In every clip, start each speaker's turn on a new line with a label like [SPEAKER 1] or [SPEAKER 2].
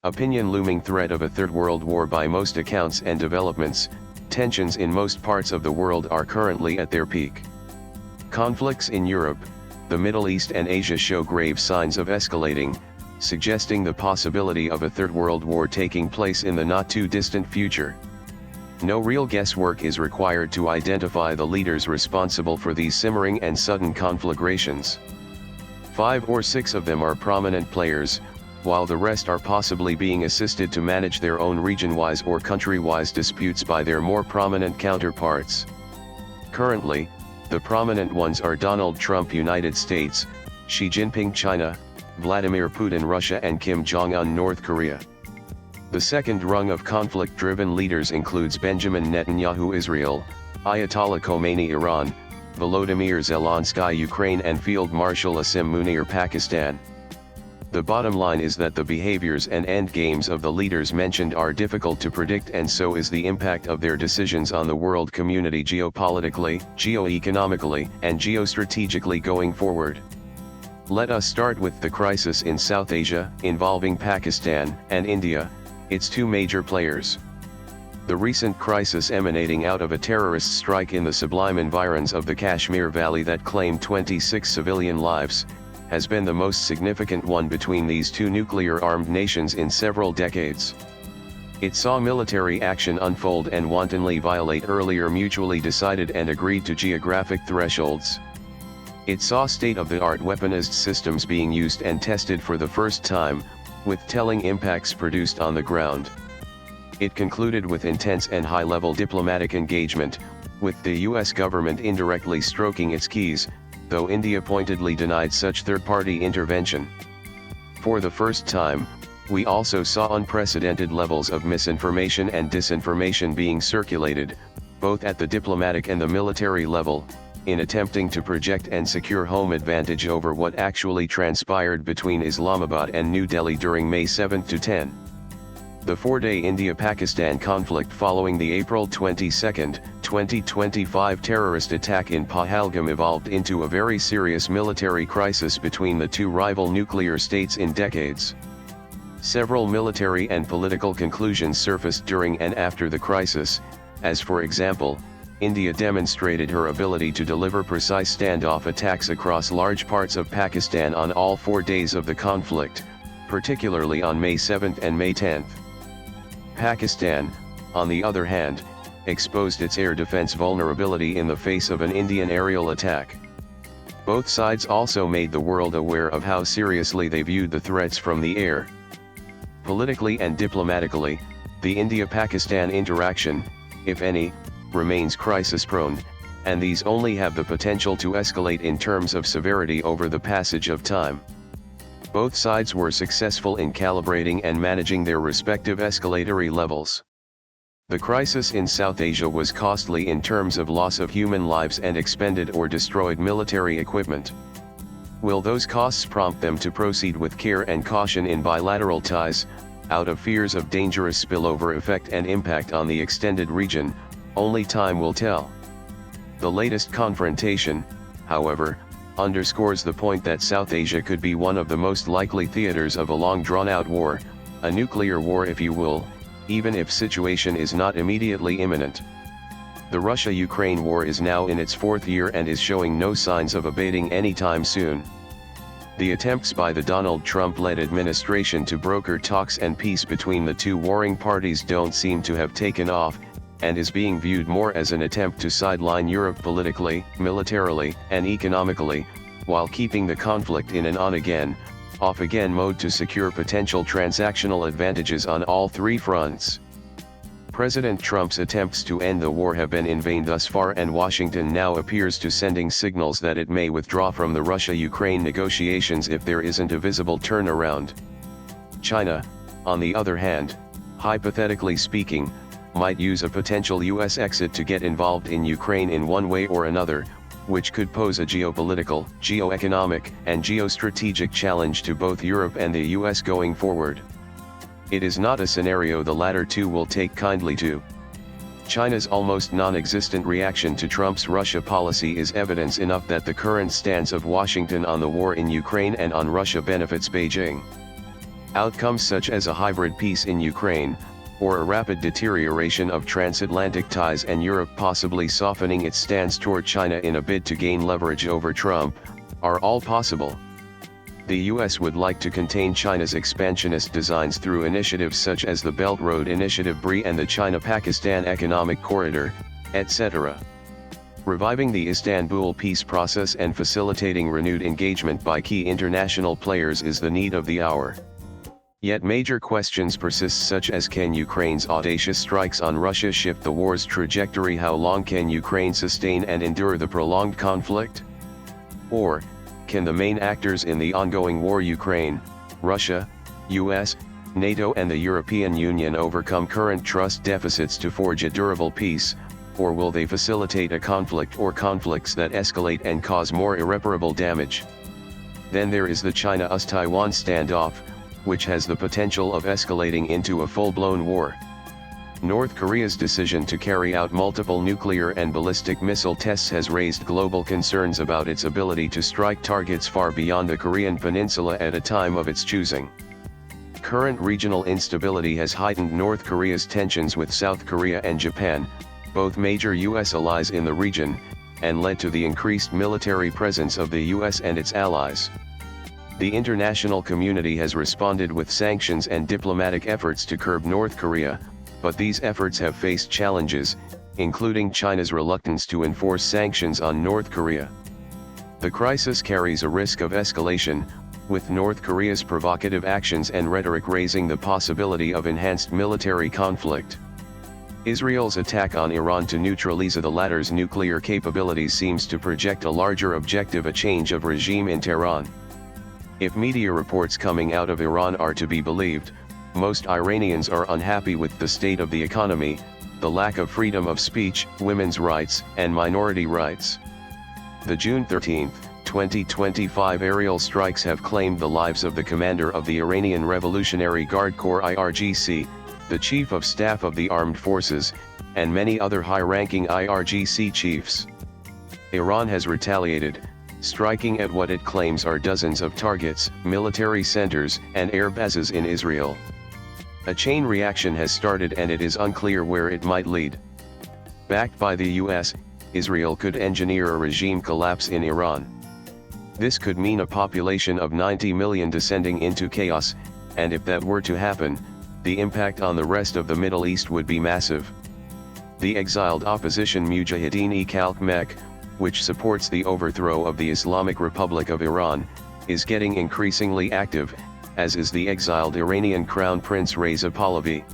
[SPEAKER 1] Opinion: looming threat of a third world war by most accounts and developments. Tensions in most parts of the world are currently at their peak. Conflicts in Europe, the Middle East and Asia show grave signs of escalating, suggesting the possibility of a third world war taking place in the not-too-distant future. No real guesswork is required to identify the leaders responsible for these simmering and sudden conflagrations. 5 or 6 of them are prominent players, while the rest are possibly being assisted to manage their own region-wise or country-wise disputes by their more prominent counterparts. Currently, the prominent ones are Donald Trump, United States, Xi Jinping, China, Vladimir Putin, Russia, and Kim Jong-un, North Korea. The second rung of conflict-driven leaders includes Benjamin Netanyahu, Israel, Ayatollah Khomeini, Iran, Volodymyr Zelensky, Ukraine, and Field Marshal Asim Munir, Pakistan. The bottom line is that the behaviors and endgames of the leaders mentioned are difficult to predict, and so is the impact of their decisions on the world community geopolitically, geoeconomically, and geostrategically going forward. Let us start with the crisis in South Asia, involving Pakistan and India, its 2 major players. The recent crisis emanating out of a terrorist strike in the sublime environs of the Kashmir Valley that claimed 26 civilian lives, has been the most significant one between these 2 nuclear-armed nations in several decades. It saw military action unfold and wantonly violate earlier mutually decided and agreed to geographic thresholds. It saw state-of-the-art weaponized systems being used and tested for the first time, with telling impacts produced on the ground. It concluded with intense and high-level diplomatic engagement, with the US government indirectly stroking its keys, though India pointedly denied such third-party intervention. For the first time, we also saw unprecedented levels of misinformation and disinformation being circulated, both at the diplomatic and the military level, in attempting to project and secure home advantage over what actually transpired between Islamabad and New Delhi during May 7 to 10. The 4-day India-Pakistan conflict following the April 22, 2025 terrorist attack in Pahalgam evolved into a very serious military crisis between the 2 rival nuclear states in decades. Several military and political conclusions surfaced during and after the crisis, as for example, India demonstrated her ability to deliver precise standoff attacks across large parts of Pakistan on all 4 days of the conflict, particularly on May 7 and May 10. Pakistan, on the other hand, exposed its air defense vulnerability in the face of an Indian aerial attack. Both sides also made the world aware of how seriously they viewed the threats from the air. Politically and diplomatically, the India-Pakistan interaction, if any, remains crisis-prone, and these only have the potential to escalate in terms of severity over the passage of time. Both sides were successful in calibrating and managing their respective escalatory levels. The crisis in South Asia was costly in terms of loss of human lives and expended or destroyed military equipment. Will those costs prompt them to proceed with care and caution in bilateral ties, out of fears of dangerous spillover effect and impact on the extended region? Only time will tell. The latest confrontation, however, underscores the point that South Asia could be one of the most likely theaters of a long drawn-out war, a nuclear war if you will, even if situation is not immediately imminent. The Russia-Ukraine war is now in its 4th year and is showing no signs of abating anytime soon. The attempts by the Donald Trump-led administration to broker talks and peace between the 2 warring parties don't seem to have taken off, and is being viewed more as an attempt to sideline Europe politically, militarily, and economically, while keeping the conflict in an on-again, off-again mode to secure potential transactional advantages on all 3 fronts. President Trump's attempts to end the war have been in vain thus far, and Washington now appears to sending signals that it may withdraw from the Russia-Ukraine negotiations if there isn't a visible turnaround. China, on the other hand, hypothetically speaking, might use a potential US exit to get involved in Ukraine in one way or another, which could pose a geopolitical, geoeconomic, and geostrategic challenge to both Europe and the US going forward. It is not a scenario the latter 2 will take kindly to. China's almost non-existent reaction to Trump's Russia policy is evidence enough that the current stance of Washington on the war in Ukraine and on Russia benefits Beijing. Outcomes such as a hybrid peace in Ukraine, or a rapid deterioration of transatlantic ties and Europe possibly softening its stance toward China in a bid to gain leverage over Trump, are all possible. The US would like to contain China's expansionist designs through initiatives such as the Belt Road Initiative BRI and the China-Pakistan Economic Corridor, etc. Reviving the Istanbul peace process and facilitating renewed engagement by key international players is the need of the hour. Yet major questions persist, such as: can Ukraine's audacious strikes on Russia shift the war's trajectory? How long can Ukraine sustain and endure the prolonged conflict? Or, can the main actors in the ongoing war, Ukraine, Russia, US, NATO and the European Union, overcome current trust deficits to forge a durable peace, or will they facilitate a conflict or conflicts that escalate and cause more irreparable damage? Then there is the China-US-Taiwan standoff, which has the potential of escalating into a full-blown war. North Korea's decision to carry out multiple nuclear and ballistic missile tests has raised global concerns about its ability to strike targets far beyond the Korean peninsula at a time of its choosing. Current regional instability has heightened North Korea's tensions with South Korea and Japan, both major US allies in the region, and led to the increased military presence of the US and its allies. The international community has responded with sanctions and diplomatic efforts to curb North Korea, but these efforts have faced challenges, including China's reluctance to enforce sanctions on North Korea. The crisis carries a risk of escalation, with North Korea's provocative actions and rhetoric raising the possibility of enhanced military conflict. Israel's attack on Iran to neutralize the latter's nuclear capabilities seems to project a larger objective: a change of regime in Tehran. If media reports coming out of Iran are to be believed, most Iranians are unhappy with the state of the economy, the lack of freedom of speech, women's rights, and minority rights. The June 13, 2025 aerial strikes have claimed the lives of the commander of the Iranian Revolutionary Guard Corps (IRGC), the Chief of Staff of the Armed Forces, and many other high-ranking IRGC chiefs. Iran has retaliated, striking at what it claims are dozens of targets, military centers, and air bases in Israel. A chain reaction has started and it is unclear where it might lead. Backed by the US, Israel could engineer a regime collapse in Iran. This could mean a population of 90 million descending into chaos, and if that were to happen, the impact on the rest of the Middle East would be massive. The exiled opposition Mujahideen-e-Khalq, which supports the overthrow of the Islamic Republic of Iran, is getting increasingly active, as is the exiled Iranian Crown Prince Reza Pahlavi.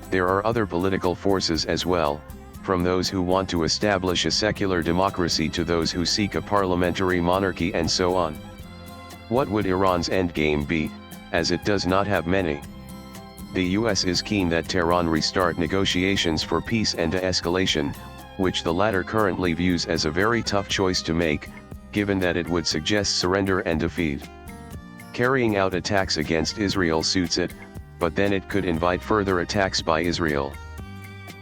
[SPEAKER 1] There are other political forces as well, from those who want to establish a secular democracy to those who seek a parliamentary monarchy and so on. What would Iran's endgame be, as it does not have many? The US is keen that Tehran restart negotiations for peace and de-escalation, which the latter currently views as a very tough choice to make, given that it would suggest surrender and defeat. Carrying out attacks against Israel suits it, but then it could invite further attacks by Israel.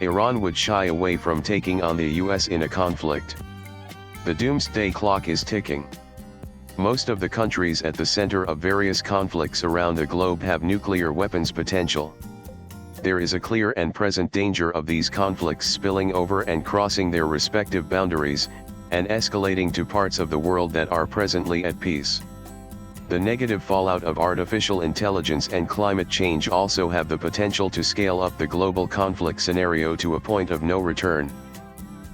[SPEAKER 1] Iran would shy away from taking on the US in a conflict. The doomsday clock is ticking. Most of the countries at the center of various conflicts around the globe have nuclear weapons potential. There is a clear and present danger of these conflicts spilling over and crossing their respective boundaries, and escalating to parts of the world that are presently at peace. The negative fallout of artificial intelligence and climate change also have the potential to scale up the global conflict scenario to a point of no return.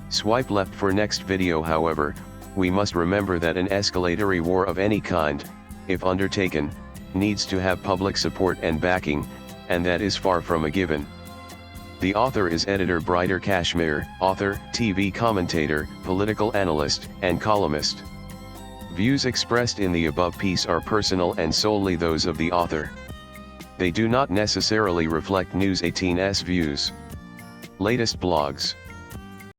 [SPEAKER 1] Swipe left for next video. However, we must remember that an escalatory war of any kind, if undertaken, needs to have public support and backing, and that is far from a given. The author is editor Brighter Kashmir, author, TV commentator, political analyst, and columnist. Views expressed in the above piece are personal and solely those of the author. They do not necessarily reflect News 18's views. Latest blogs.